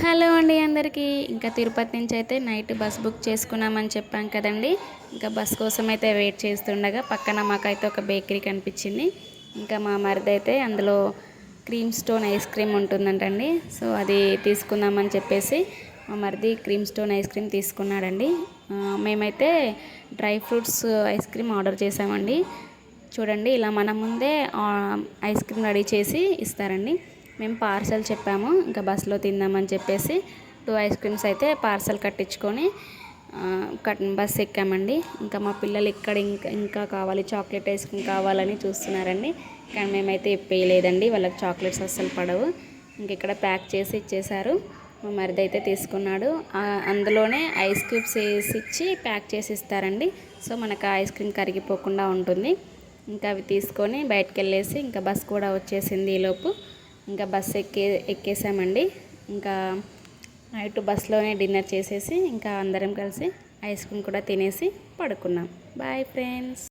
Hello అండి అందరికీ. ఇంకా తిరుపతి నుంచి అయితే నైట్ బస్ బుక్ చేసుకున్నామని చెప్పాం కదండి. ఇంకా బస్ కోసం అయితే వెయిట్ చేస్తుండగా పక్కన మాకైతే ఒక బేకరీ కనిపించింది. ఇంకా మా మరిది అయితే అందులో క్రీమ్ స్టోన్ ఐస్ క్రీమ్ ఉంటుందంటండి. సో అది తీసుకుందామని చెప్పేసి మా మరిది క్రీమ్ స్టోన్ ఐస్ క్రీమ్ తీసుకున్నాడండి. మేమైతే dry fruits ice cream order చేసామండి. చూడండి, ఇలా మన ముందే ఐస్ క్రీమ్ రెడీ చేసి ఇస్తారండి. మేము పార్సల్ చెప్పాము, ఇంకా బస్సులో తిందామని చెప్పేసి 2 ఐస్ క్రీమ్స్ అయితే పార్సల్ కట్టించుకొని బస్ ఎక్కామండి. ఇంకా మా పిల్లలు ఇక్కడ ఇంకా కావాలి, చాక్లెట్ ఐస్ క్రీమ్ కావాలని చూస్తున్నారండి. కానీ మేమైతే ఇప్పలేదండి, వాళ్ళకి చాక్లెట్స్ అస్సలు పడవు. ఇంక ఇక్కడ ప్యాక్ చేసి ఇచ్చేశారు. మా మరిది అయితే తీసుకున్నాడు. అందులోనే ఐస్ క్యూబ్స్ వేసి ఇచ్చి ప్యాక్ చేసి ఇస్తారండి. సో మనకు ఐస్ క్రీమ్ కరిగిపోకుండా ఉంటుంది. ఇంకా అవి తీసుకొని బయటకు వెళ్ళేసి ఇంకా బస్ కూడా వచ్చేసింది ఈలోపు. ఇంకా బస్ ఎక్కేసామండి. ఇంకా నైట్ బస్లోనే డిన్నర్ చేసేసి ఇంకా అందరం కలిసి ఐస్ క్రీమ్ కూడా తినేసి పడుకున్నాం. Bye friends.